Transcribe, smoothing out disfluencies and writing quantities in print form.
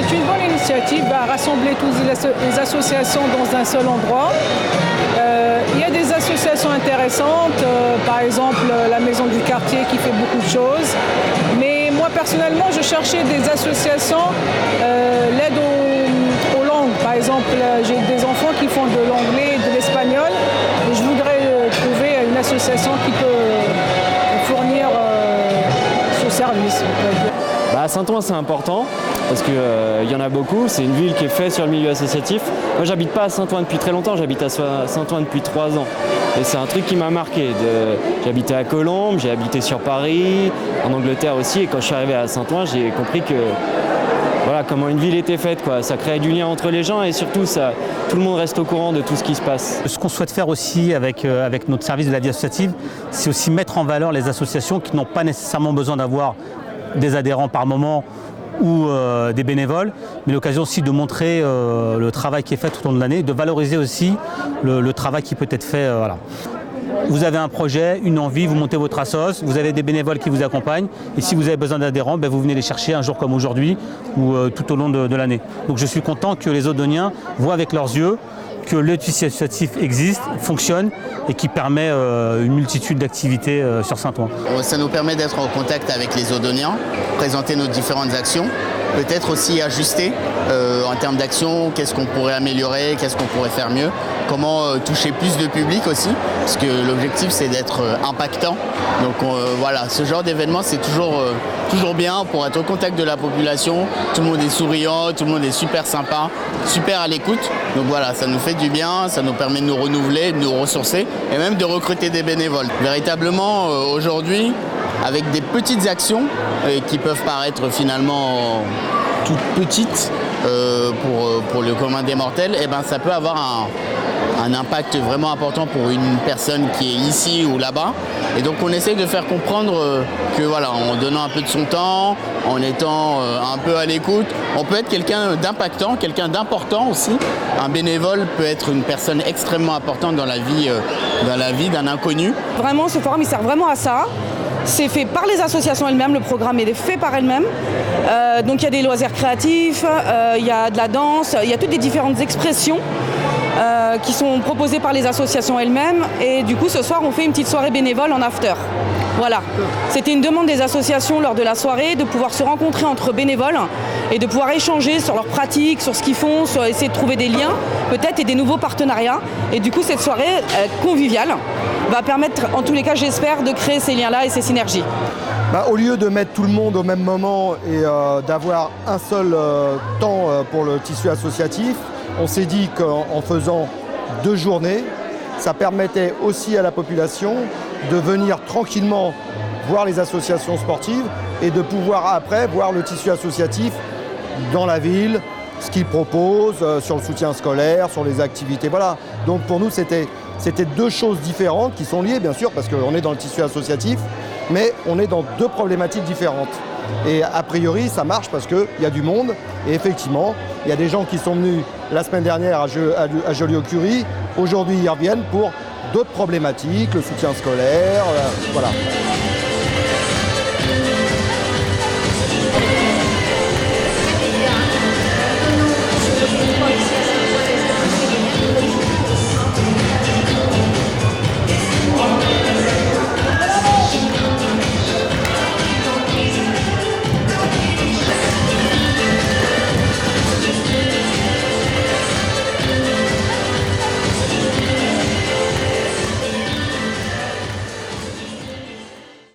c'est une bonne initiative, rassembler toutes les associations dans un seul endroit. Il y a des associations intéressantes, par exemple la Maison du Quartier qui fait beaucoup de choses. Mais moi personnellement, je cherchais des associations, l'aide aux langues. Par exemple, j'ai des enfants qui font de l'anglais et de l'espagnol. Et je voudrais trouver une association qui peut fournir ce service. À Saint-Ouen, c'est important parce qu'il y en a beaucoup. C'est une ville qui est faite sur le milieu associatif. Moi, j'habite pas à Saint-Ouen depuis très longtemps. J'habite à Saint-Ouen depuis 3 ans. Et c'est un truc qui m'a marqué. J'ai habité à Colombes, j'ai habité sur Paris, en Angleterre aussi. Et quand je suis arrivé à Saint-Ouen, j'ai compris que voilà comment une ville était faite, quoi. Ça crée du lien entre les gens et surtout, tout le monde reste au courant de tout ce qui se passe. Ce qu'on souhaite faire aussi avec notre service de la vie associative, c'est aussi mettre en valeur les associations qui n'ont pas nécessairement besoin d'avoir des adhérents par moment ou des bénévoles, mais l'occasion aussi de montrer le travail qui est fait tout au long de l'année, de valoriser aussi le travail qui peut être fait. Voilà. Vous avez un projet, une envie, vous montez votre assos, vous avez des bénévoles qui vous accompagnent et si vous avez besoin d'adhérents, vous venez les chercher un jour comme aujourd'hui ou tout au long de l'année. Donc je suis content que les Odoniens voient avec leurs yeux que le tissu associatif existe, fonctionne et qui permet une multitude d'activités sur Saint-Ouen. Ça nous permet d'être en contact avec les Odoniens, présenter nos différentes actions, peut-être aussi ajuster en termes d'action, qu'est-ce qu'on pourrait améliorer, qu'est-ce qu'on pourrait faire mieux, comment toucher plus de public aussi, parce que l'objectif c'est d'être impactant. Donc voilà, ce genre d'événement c'est toujours bien pour être au contact de la population, tout le monde est souriant, tout le monde est super sympa, super à l'écoute. Donc voilà, ça nous fait du bien, ça nous permet de nous renouveler, de nous ressourcer et même de recruter des bénévoles. Véritablement aujourd'hui, avec des petites actions qui peuvent paraître finalement toutes petites pour le commun des mortels, et ça peut avoir un impact vraiment important pour une personne qui est ici ou là-bas. Et donc on essaye de faire comprendre que voilà, en donnant un peu de son temps, en étant un peu à l'écoute, on peut être quelqu'un d'impactant, quelqu'un d'important aussi. Un bénévole peut être une personne extrêmement importante dans la vie d'un inconnu. Vraiment, ce forum il sert vraiment à ça. C'est fait par les associations elles-mêmes, le programme est fait par elles-mêmes. Donc il y a des loisirs créatifs, il y a de la danse, il y a toutes les différentes expressions qui sont proposées par les associations elles-mêmes. Et du coup, ce soir, on fait une petite soirée bénévole en after. Voilà. C'était une demande des associations lors de la soirée de pouvoir se rencontrer entre bénévoles et de pouvoir échanger sur leurs pratiques, sur ce qu'ils font, sur essayer de trouver des liens peut-être et des nouveaux partenariats. Et du coup, cette soirée conviviale va permettre, en tous les cas, j'espère, de créer ces liens-là et ces synergies. Au lieu de mettre tout le monde au même moment et d'avoir un seul temps pour le tissu associatif, on s'est dit qu'en faisant 2 journées, ça permettait aussi à la population de venir tranquillement voir les associations sportives et de pouvoir après voir le tissu associatif dans la ville, ce qu'ils proposent sur le soutien scolaire, sur les activités. Voilà. Donc pour nous, c'était 2 choses différentes qui sont liées bien sûr parce qu'on est dans le tissu associatif, mais on est dans 2 problématiques différentes. Et a priori, ça marche parce qu'il y a du monde et effectivement, il y a des gens qui sont venus la semaine dernière à Joliot-Curie. Aujourd'hui, ils reviennent pour d'autres problématiques, le soutien scolaire, voilà.